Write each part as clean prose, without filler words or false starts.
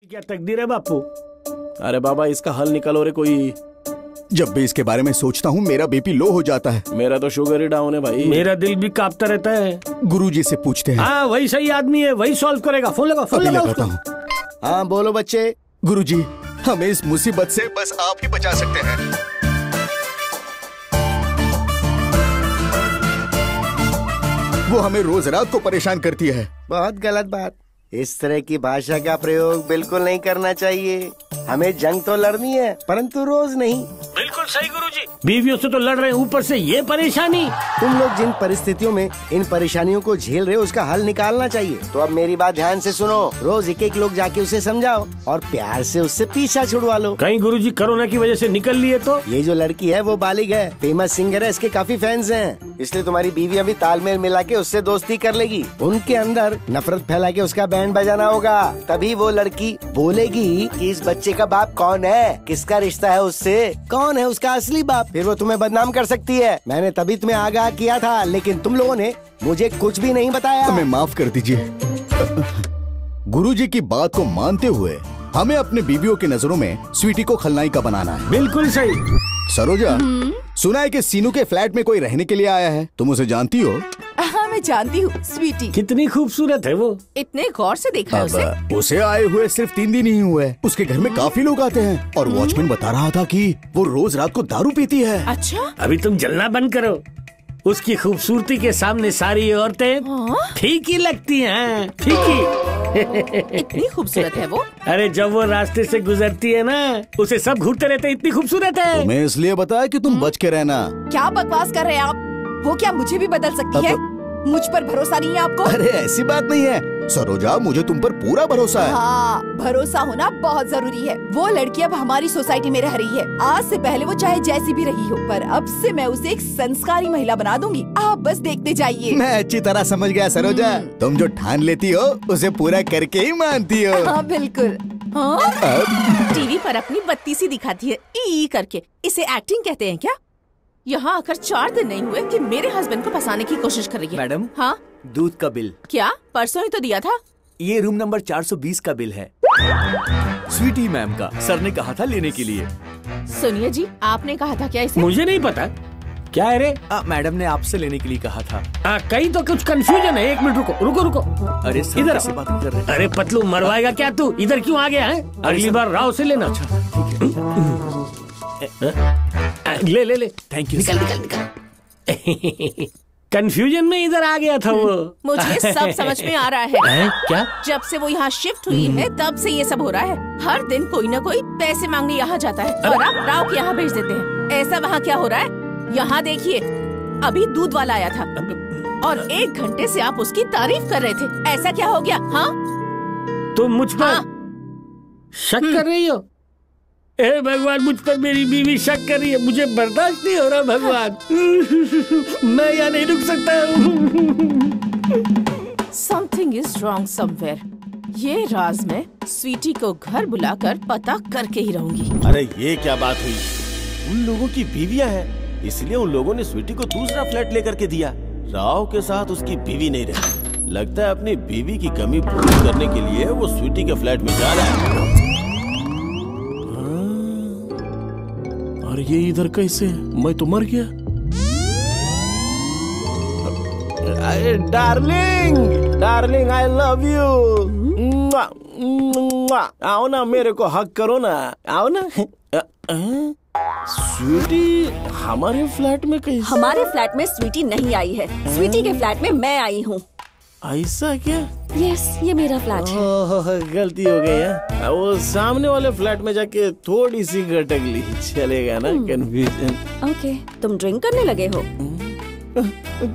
क्या तकदीर है बापू। अरे बाबा इसका हल निकालो रे कोई। जब भी इसके बारे में सोचता हूँ मेरा बीपी लो हो जाता है। मेरा तो शुगर ही डाउन है भाई। मेरा दिल भी कांपता रहता है। गुरुजी से पूछते हैं। हाँ वही सही आदमी है, वही सॉल्व करेगा। फोन लगा, फोन लगा उसको। हाँ बोलो बच्चे। गुरुजी हमें इस मुसीबत से बस आप ही बचा सकते हैं। वो हमें रोज रात को परेशान करती है। बहुत गलत बात। इस तरह की भाषा का प्रयोग बिल्कुल नहीं करना चाहिए। हमें जंग तो लड़नी है परंतु रोज नहीं। बिल्कुल सही गुरुजी। बीवियों से तो लड़ रहे हैं, ऊपर से ये परेशानी। तुम लोग जिन परिस्थितियों में इन परेशानियों को झेल रहे हो उसका हल निकालना चाहिए। तो अब मेरी बात ध्यान से सुनो। रोज एक एक लोग जाके उसे समझाओ और प्यार से उससे पीछा छुड़वा लो। कहीं गुरुजी कोरोना की वजह से निकल लिए तो। ये जो लड़की है वो बालिग है, फेमस सिंगर है, इसके काफी फैंस हैं। इसलिए तुम्हारी बीवी अभी तालमेल मिला के उससे दोस्ती कर लेगी। उनके अंदर नफरत फैला के उसका बैंड बजाना होगा। तभी वो लड़की बोलेगी कि इस बच्चे का बाप कौन है, किसका रिश्ता है उससे, कौन है उसका असली बाप। फिर वो तुम्हें बदनाम कर सकती है। मैंने तभी तुम्हें आगाह किया था लेकिन तुम लोगों ने मुझे कुछ भी नहीं बताया। हमें माफ कर दीजिए। गुरुजी की बात को मानते हुए हमें अपने बीवियों की नजरों में स्वीटी को खलनायिका का बनाना है। बिल्कुल सही। सरोजा सुना है कि सीनू के फ्लैट में कोई रहने के लिए आया है, तुम उसे जानती हो? हाँ मैं जानती हूँ। स्वीटी कितनी खूबसूरत है वो। इतने गौर से देखा है उसे। उसे आए हुए सिर्फ 3 दिन ही हुए। उसके घर में काफी लोग आते हैं और वॉचमैन बता रहा था कि वो रोज रात को दारू पीती है। अच्छा अभी तुम जलना बंद करो। उसकी खूबसूरती के सामने सारी औरतें ठीक ही लगती हैं, ठीक ही। इतनी खूबसूरत है वो। अरे जब वो रास्ते से गुजरती है ना उसे सब घूरते रहते हैं, इतनी खूबसूरत है। तुम्हें इसलिए बताया कि तुम बच के रहना। क्या बकवास कर रहे हैं आप? वो क्या मुझे भी बदल सकती है? मुझ पर भरोसा नहीं है आपको? अरे ऐसी बात नहीं है सरोजा, मुझे तुम पर पूरा भरोसा है। हाँ भरोसा होना बहुत जरूरी है। वो लड़की अब हमारी सोसाइटी में रह रही है। आज से पहले वो चाहे जैसी भी रही हो, पर अब से मैं उसे एक संस्कारी महिला बना दूंगी। आप बस देखते जाइए। मैं अच्छी तरह समझ गया सरोजा, तुम जो ठान लेती हो उसे पूरा करके ही मानती हो। हाँ बिल्कुल। हाँ? टीवी पर अपनी बत्ती सी दिखाती है ई करके। इसे एक्टिंग कहते हैं क्या? यहाँ आकर 4 दिन नहीं हुए कि मेरे हस्बैंड को फंसाने की कोशिश कर रही है। मैडम हाँ दूध का बिल। क्या? परसों ही तो दिया था। ये रूम नंबर 420 का बिल है। स्वीटी मैम का, सर ने कहा था लेने के लिए। सुनिए जी, आपने कहा था क्या इसे? मुझे नहीं पता क्या है रे। मैडम ने आपसे लेने के लिए कहा था। कहीं तो कुछ कंफ्यूजन है। 1 मिनट रुको रुको रुको। अरे सर इधर से बात कर रहे हैं। अरे पतलू मरवाएगा क्या तू? इधर क्यों आ गया है? अगली बार राव से लेना। ले ले ले। Thank you. निकल निकल निकल। कंफ्यूजन में इधर आ गया था वो। मुझे सब समझ में आ रहा है। क्या? जब से वो यहाँ शिफ्ट हुई है तब से ये सब हो रहा है। हर दिन कोई न कोई पैसे मांगने यहाँ जाता है और आप राव के यहाँ भेज देते हैं। ऐसा वहाँ क्या हो रहा है? यहाँ देखिए, अभी दूध वाला आया था और 1 घंटे से आप उसकी तारीफ कर रहे थे। ऐसा क्या हो गया? हाँ तुम मुझ पर शक कर रही हो? हे भगवान, मुझ पर मेरी बीवी शक कर रही है। मुझे बर्दाश्त नहीं हो रहा भगवान। मैं यहाँ नहीं रुक सकता। Something is wrong somewhere. ये राज मैं स्वीटी को घर बुलाकर पता करके ही रहूंगी। अरे ये क्या बात हुई? उन लोगों की बीवियां हैं, इसलिए उन लोगों ने स्वीटी को दूसरा फ्लैट लेकर के दिया। राव के साथ उसकी बीवी नहीं रही। लगता है अपनी बीवी की कमी पूरी करने के लिए वो स्वीटी के फ्लैट में जा रहा है। और ये इधर कैसे? मैं तो मर गया। Darling darling I love you. आओ ना, मेरे को हक करो ना, आओ ना। स्वीटी हमारे फ्लैट में कैसे? हमारे फ्लैट में स्वीटी नहीं आई है। स्वीटी के फ्लैट में मैं आई हूँ। ऐसा क्या? यस, ये मेरा फ्लैट है। गलती हो गई है। वो सामने वाले फ्लैट में जाके थोड़ी सी गटक ली, चलेगा ना? कंफ्यूजन। ओके, तुम ड्रिंक करने लगे हो?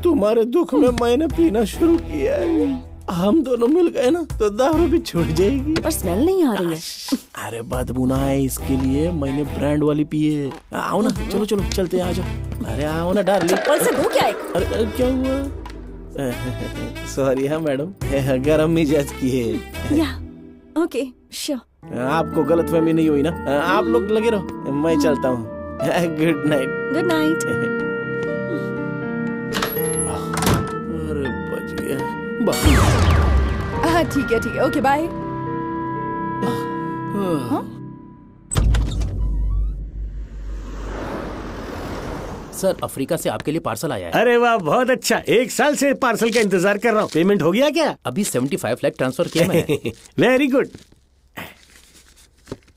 तुम्हारे दुख में मैंने पीना शुरू किया है। हम दोनों मिल गए ना तो दारू भी छूट जाएगी। पर स्मेल नहीं आ रही है। अरे बदबू ना है, इसके लिए मैंने ब्रांड वाली पी है। आओ ना, चलो चलो चलते हैं, आ जाओ। अरे आओ ना डार्लिंग। पर से दूं क्या एक? अरे क्या हुआ? सॉरी है मैडम, गरम मिजाज की है। या ओके श्योर। आपको गलतफहमी नहीं हुई ना? आप लोग लगे रहो, मैं चलता हूँ। Good night. Good night. अरे बच गया। हाँ ठीक है ओके बाय। सर, अफ्रीका से आपके लिए पार्सल आया है। अरे वाह, बहुत अच्छा। 1 साल से पार्सल का इंतजार कर रहा हूँ। पेमेंट हो गया क्या? अभी 75 लाख ट्रांसफर किया मैंने। Very good.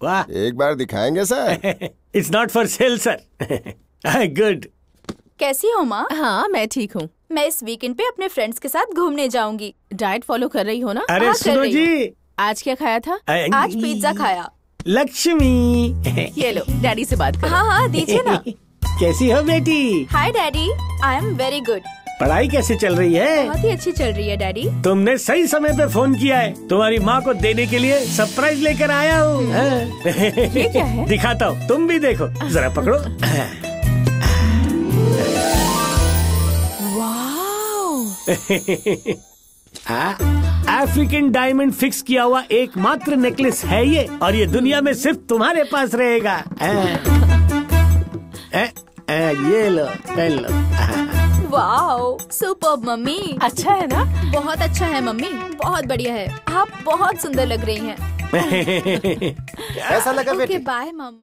वाह, एक बार दिखाएंगे sir? It's not for sale sir. Good. कैसी हो माँ? हाँ, मैं ठीक हूँ। मैं इस वीकेंड पे अपने फ्रेंड्स के साथ घूमने जाऊंगी। डाइट फॉलो कर रही हो ना? अरे हाँ, सुनो जी, आज क्या खाया था? आज पिज्जा खाया। लक्ष्मी। ये लो, डैडी से बात करो। हाँ हाँ, दीजिए ना। कैसी हो बेटी? हाय daddy, I am very good. पढ़ाई कैसे चल रही है? बहुत ही अच्छी चल रही है डैडी। तुमने सही समय पे फोन किया है। तुम्हारी माँ को देने के लिए सरप्राइज लेकर आया हूँ। ये क्या है? दिखाता हूँ, तुम भी देखो। जरा पकड़ो। अफ्रीकन डायमंड फिक्स किया हुआ एकमात्र नेकलेस है ये, और ये दुनिया में सिर्फ तुम्हारे पास रहेगा। ये लो, पहन लो। Wow, superb mummy. अच्छा है ना? बहुत अच्छा है मम्मी, बहुत बढ़िया है। आप बहुत सुंदर लग रही हैं। कैसा लगा बेटी? ओके, बाय मम।